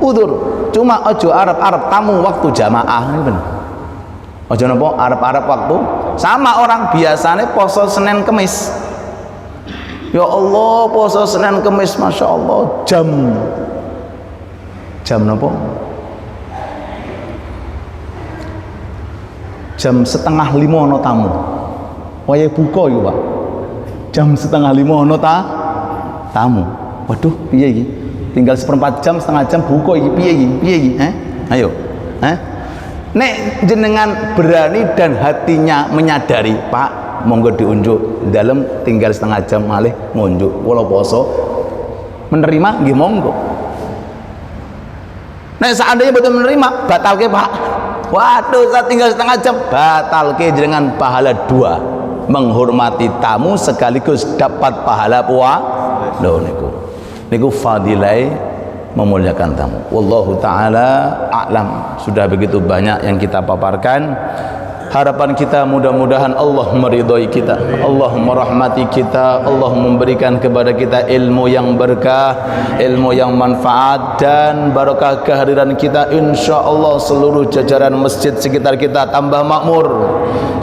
udzur. Cuma ojo arep-arep tamu waktu jamaah niku. Ojo napa arep-arep waktu sama orang biasanya poso Senin Kemis. Ya Allah, poso Senin Kemis, Masya Allah, jam napa? Jam 4:30 ono tamu. Wayahe buka iku, Pak. Jam 4:30 ono tamu. Waduh, piye iki? Tinggal 1/4 jam, setengah jam buka iki, piye iki? Piye iki? Ayo. Nek jenengan berani dan hatinya menyadari, Pak, monggo diunjuk dalam tinggal setengah jam malih ngunjuk kula poso, menerima nggih monggo. Nek seandainya betul menerima, batalke Pak. Waduh, saya tinggal setengah jam, batalke jenengan pahala 2, menghormati tamu sekaligus dapat pahala lho niku fadilai memuliakan tamu. Wallahu taala a'lam. Sudah begitu banyak yang kita paparkan. Harapan kita mudah-mudahan Allah meridhai kita, Allah merahmati kita, Allah memberikan kepada kita ilmu yang berkah, ilmu yang manfaat, dan barokah kehadiran kita. Insya Allah seluruh jajaran masjid sekitar kita tambah makmur,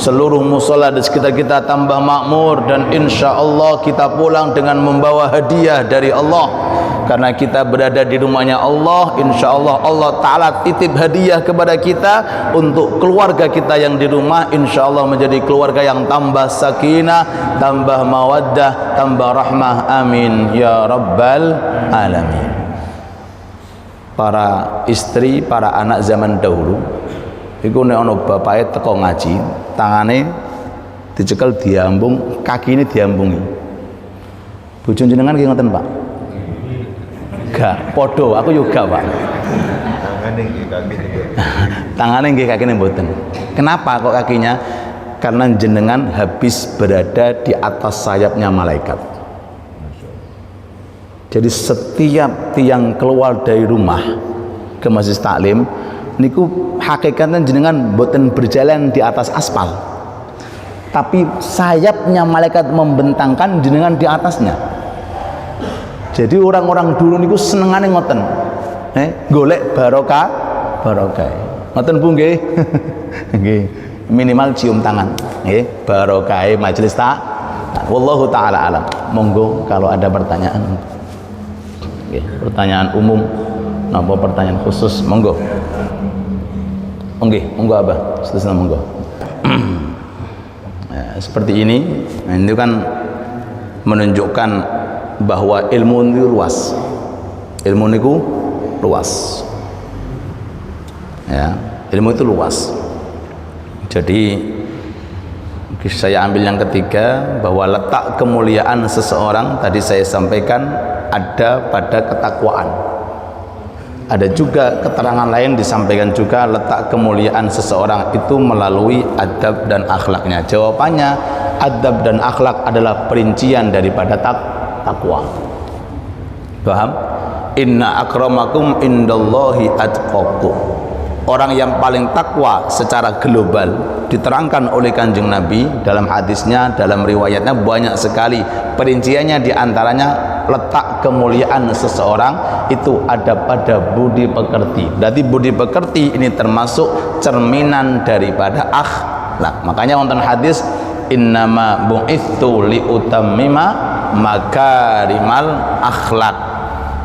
seluruh musola di sekitar kita tambah makmur, dan insya Allah kita pulang dengan membawa hadiah dari Allah. Karena kita berada di rumahnya Allah, insya Allah Allah Ta'ala titip hadiah kepada kita untuk keluarga kita yang di rumah. Insya Allah menjadi keluarga yang tambah sakinah, tambah mawaddah, tambah rahmah. Amin ya rabbal alamin. Para istri, para anak zaman dahulu iku nek ana bapake teko ngaji, tangane dicekel diambung, kakine diambungi. Bojo jenengan nggih ngoten, Pak? Gak, podo, aku juga Pak. Tangannya nggih kakine mboten. Kenapa kok kakinya? Karena jenengan habis berada di atas sayapnya malaikat. Jadi setiap tiang keluar dari rumah ke masjid taklim niku hakikatnya jenengan mboten berjalan di atas aspal, tapi sayapnya malaikat membentangkan jenengan di atasnya. Jadi orang-orang dulu niku senengane ngoten, golek barokah, ngoten Bu nggih, nggih, minimal cium tangan, nggih, barokah majelis wallahu taala alam. Monggo kalau ada pertanyaan, nggih, pertanyaan umum, napa pertanyaan khusus, monggo, nggih, monggo Abah, seterusnya monggo. Ya, seperti ini, nah, itu kan menunjukkan bahwa ilmu itu luas, ilmu niku luas, ya, ilmu itu luas. Jadi saya ambil yang ketiga, bahwa letak kemuliaan seseorang tadi saya sampaikan ada pada ketakwaan. Ada juga keterangan lain disampaikan juga letak kemuliaan seseorang itu melalui adab dan akhlaknya. Jawabannya, adab dan akhlak adalah perincian daripada takwa. Paham? Inna akramakum indallahi atqakum. Orang yang paling takwa secara global diterangkan oleh Kanjeng Nabi dalam hadisnya, dalam riwayatnya banyak sekali. Perinciannya diantaranya letak kemuliaan seseorang itu ada pada budi pekerti. Berarti budi pekerti ini termasuk cerminan daripada akhlak. Makanya wonten hadis, innama bu'ithu liutammima makarimal akhlak.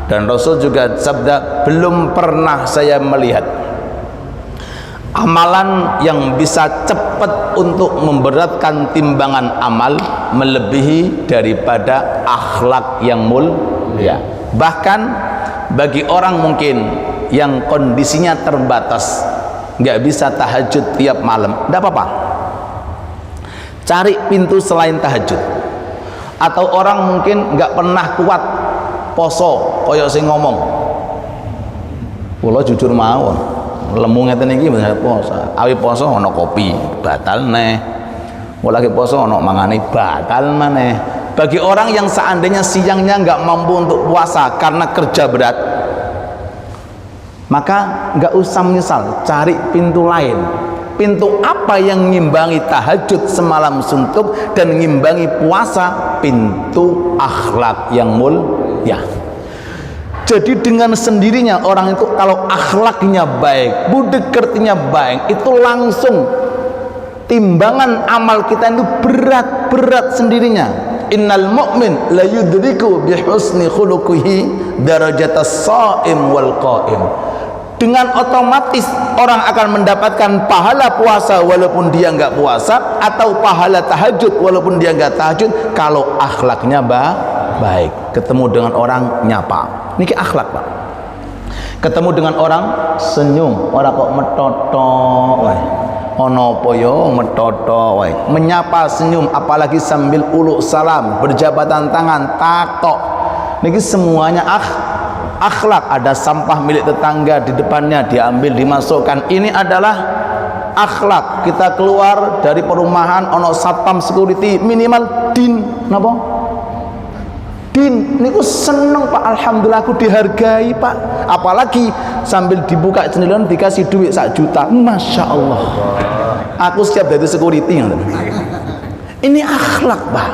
Dan Rasul juga sabda, belum pernah saya melihat amalan yang bisa cepat untuk memberatkan timbangan amal melebihi daripada akhlak yang mulia. Bahkan bagi orang mungkin yang kondisinya terbatas, nggak bisa tahajud tiap malam, tidak apa-apa, cari pintu selain tahajud. Atau orang mungkin nggak pernah kuat poso kaya sing ngomong. Kula jujur mawon, lemu ngeten iki bener poso. Awi poso ana kopi, batal neh. Kula lagi poso ana mangane batal maneh. Bagi orang yang seandainya siangnya nggak mampu untuk puasa karena kerja berat, maka nggak usah menyesal, cari pintu lain. Pintu apa yang ngimbangi tahajud semalam suntuk dan ngimbangi puasa? Pintu akhlak yang mulia. Jadi dengan sendirinya orang itu kalau akhlaknya baik, budi kertinya baik, itu langsung timbangan amal kita itu berat sendirinya. Innal mu'min la yudriku bi husni khuluqihi darajatas shaim wal qaim. Dengan otomatis orang akan mendapatkan pahala puasa walaupun dia nggak puasa, atau pahala tahajud walaupun dia nggak tahajud kalau akhlaknya baik. Ketemu dengan orang nyapa, niki akhlak Pak. Ketemu dengan orang senyum, orang kok metoto wae. Ono apa yo metoto wae. Menyapa senyum, apalagi sambil uluk salam, berjabatan tangan, takok. Niki semuanya akhlak. Ada sampah milik tetangga di depannya, diambil dimasukkan, ini adalah akhlak. Kita keluar dari perumahan ono satpam security, minimal din napa? Din niku seneng Pak, alhamdulillah aku dihargai Pak. Apalagi sambil dibuka jendela dikasih duit 1 juta, masya Allah. Aku siap jadi security. Ini akhlak Pak.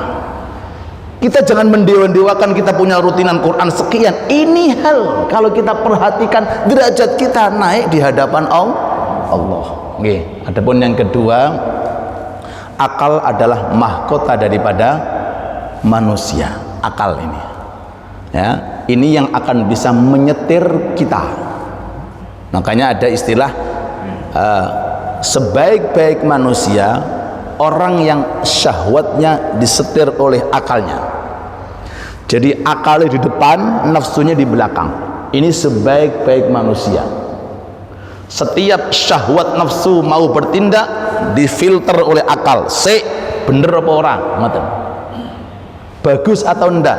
Kita jangan mendewa-dewakan kita punya rutinan Quran sekian. Ini hal kalau kita perhatikan derajat kita naik di hadapan Allah. Nggih. Adapun yang kedua, akal adalah mahkota daripada manusia. Akal ini, ya, ini yang akan bisa menyetir kita. Makanya ada istilah sebaik-baik manusia orang yang syahwatnya disetir oleh akalnya. Jadi akalnya di depan, nafsunya di belakang. Ini sebaik-baik manusia. Setiap syahwat nafsu mau bertindak difilter oleh akal. Bener apa orang? Ngoten. Bagus atau enggak.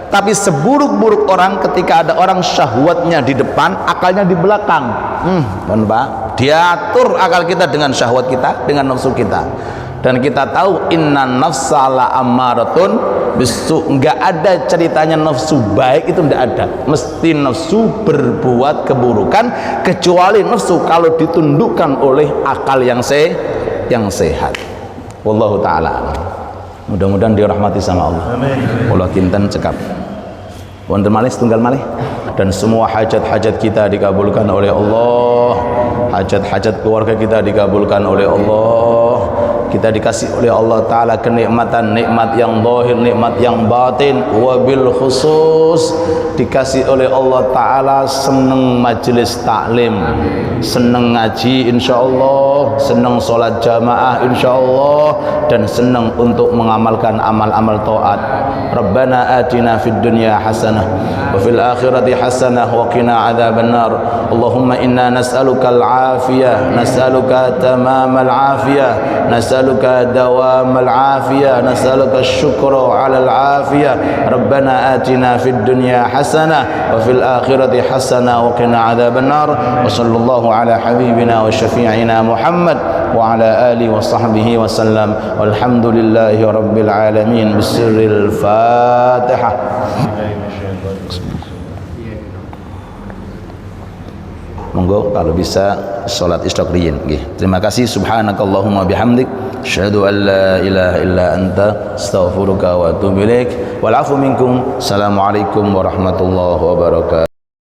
Tapi seburuk-buruk orang ketika ada orang syahwatnya di depan, akalnya di belakang. Pak, diatur akal kita dengan syahwat kita, dengan nafsu kita. Dan kita tahu inna nafsa la ammaratun bisu. Enggak ada ceritanya nafsu baik, itu enggak ada. Mesti nafsu berbuat keburukan, kecuali nafsu kalau ditundukkan oleh akal yang sehat. Wallahu taala. Mudah-mudahan dirahmati sama Allah. Amin. Allah kinten cekap. Wonten malih setunggal malih, dan semua hajat-hajat kita dikabulkan oleh Allah. Hajat-hajat keluarga kita dikabulkan oleh Allah. Kita dikasih oleh Allah Ta'ala kenikmatan, nikmat yang zahir, nikmat yang batin. Wabil khusus dikasih oleh Allah Ta'ala seneng majelis taklim, seneng ngaji insyaallah, seneng sholat jamaah insyaallah, dan seneng untuk mengamalkan amal-amal taat. Rabbana atina fid dunya hasanah wa fil akhirati hasanah wa qina adzabannar. Allahumma inna nas'aluka al-afiyah, nas'aluka tamamal afiyah, nas'aluka dawamal afiyah, nas'aluka asy-syukra 'alal afiyah. Rabbana atina fid dunya hasanah wa fil akhirati hasanah wa qina adzabannar. Wa sallallahu ala habibina wa syafi'ina Muhammad wa ala alihi wa sahbihi wa sallam. Walhamdulillahi rabbil alamin. Bisirril Fatihah. Monggo kalau bisa salat istighraqin nggih. Terima kasih. Subhanakallahumma bihamdik asyhadu an la ilaha illa anta astaghfiruka wa atubu ilaik. Wal 'afwu minkum. Assalamualaikum warahmatullahi wabarakatuh.